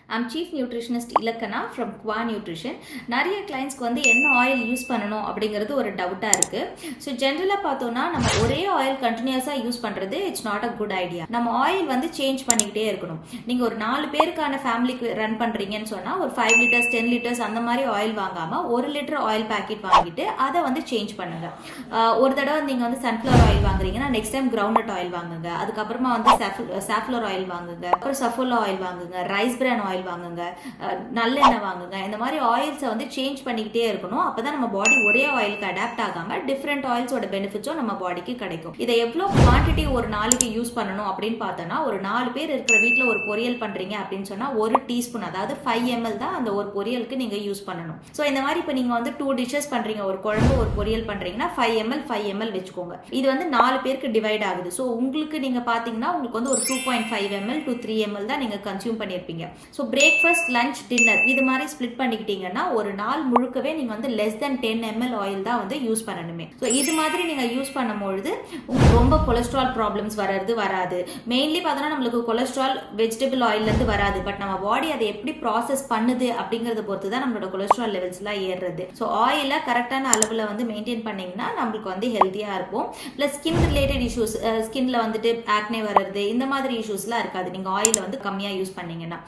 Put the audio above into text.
I'm Chief Nutritionist Ilakana from Qua Nutrition. நிறைய கிளைண்ட்ஸ்க்கு வந்து என்ன ஆயில் யூஸ் பண்ணணும் அப்படிங்கிறது ஒரு டவுட்டாக இருக்குது. ஸோ ஜென்ரலாக பார்த்தோன்னா நம்ம ஒரே ஆயில் கண்டினியூஸாக யூஸ் பண்ணுறது it's not a good idea. நம்ம ஆயில் வந்து சேஞ்ச் பண்ணிக்கிட்டே இருக்கணும். நீங்கள் ஒரு 4 பேருக்கான ஃபேமிலிக்கு ரன் பண்ணுறீங்கன்னு சொன்னால் ஒரு 5 லிட்டர்ஸ் 10 லிட்டர்ஸ் அந்த மாதிரி ஆயில் வாங்காமல் 1 லிட்டர் ஆயில் பேக்கெட் வாங்கிட்டு அதை வந்து சேஞ்ச் பண்ணுங்கள். ஒரு தடவை நீங்கள் வந்து சன்ஃப்ளவர் ஆயில் வாங்குறீங்கன்னா நெக்ஸ்ட் டைம் கிரவுண்ட்நட் ஆயில் வாங்குங்க. அதுக்கப்புறமா வந்து சாஃப்ளவர் ஆயில் வாங்குங்க. அப்புறம் சஃபோலா ஆயில் வாங்குங்க. ரைஸ் பிரான் ஆயில் வாங்குங்க, நல்லெண்ணெய் வாங்குங்க. இந்த மாதிரி ஆயில்ஸை வந்து சேஞ்ச் பண்ணிக்கிட்டே இருக்கணும். அப்பதான் நம்ம பாடி ஒரே ஆயிலுக்கு அடாப்ட் ஆகாம டிஃப்ரெண்ட் ஆயில்ஸோட பெனிஃபிட்ஸும் நம்ம பாடிக்கு கிடைக்கும். இதை எவ்வளோ குவான்டிட்டி ஒரு நாளைக்கு யூஸ் பண்ணணும் அப்படின்னு பார்த்தோன்னா, ஒரு 4 பேர் இருக்கிற வீட்டில் ஒரு பொரியல் பண்றீங்க அப்படின்னு சொன்னா 1 டீஸ்பூன், அதாவது 5 ml தான் அந்த ஒரு பொரியலுக்கு நீங்க யூஸ் பண்ணணும். ஸோ இந்த மாதிரி இப்போ நீங்க வந்து 2 டிஷ்ஷஸ் பண்றீங்க, ஒரு குழம்பு ஒரு பொரியல் பண்றீங்கன்னா 5 ml வச்சுக்கோங்க. இது வந்து 4 பேருக்கு டிவைட் ஆகுது. ஸோ உங்களுக்கு நீங்க பாத்தீங்கன்னா உங்களுக்கு வந்து ஒரு 2.5 ml to 3 ml தான் நீங்க கன்சியூம் பண்ணியிருப்பீங்க. ஸோ பிரேக்ஃபாஸ்ட், லஞ்ச், டின்னர் இது மாதிரி ஸ்பிளிட் பண்ணிக்கிட்டீங்கன்னா ஒரு நாள் முழுக்கவே நீங்கள் வந்து லெஸ் தென் 10 ml ஆயில் தான் வந்து யூஸ் பண்ணணுமே. ஸோ இது மாதிரி நீங்கள் யூஸ் பண்ணும்பொழுது உங்களுக்கு ரொம்ப கொலஸ்ட்ரால் ப்ராப்ளம்ஸ் வராது. மெயின்லி பார்த்தோன்னா நம்மளுக்கு கொலஸ்ட்ரால் வெஜிடபிள் ஆயிலேருந்து வராது. பட் நம்ம பாடி அதை எப்படி ப்ராசஸ் பண்ணுது அப்படிங்கிறத பொறுத்து தான் நம்மளோட கொலஸ்ட்ரால் லெவல்ஸ்லாம் ஏறுறது. ஸோ ஆயிலை கரெக்டான அளவில் வந்து மெயின்டைன் பண்ணிங்கன்னா நம்மளுக்கு வந்து ஹெல்த்தியாக இருக்கும். ப்ளஸ் ஸ்கின் ரிலேட்டட் இஷ்யூஸ், ஸ்கின்ல வந்துட்டு ஆக்னே வர்றது இந்த மாதிரி இஷ்யூஸ்லாம் இருக்காது நீங்கள் ஆயிலை வந்து கம்மியாக யூஸ் பண்ணீங்கன்னா.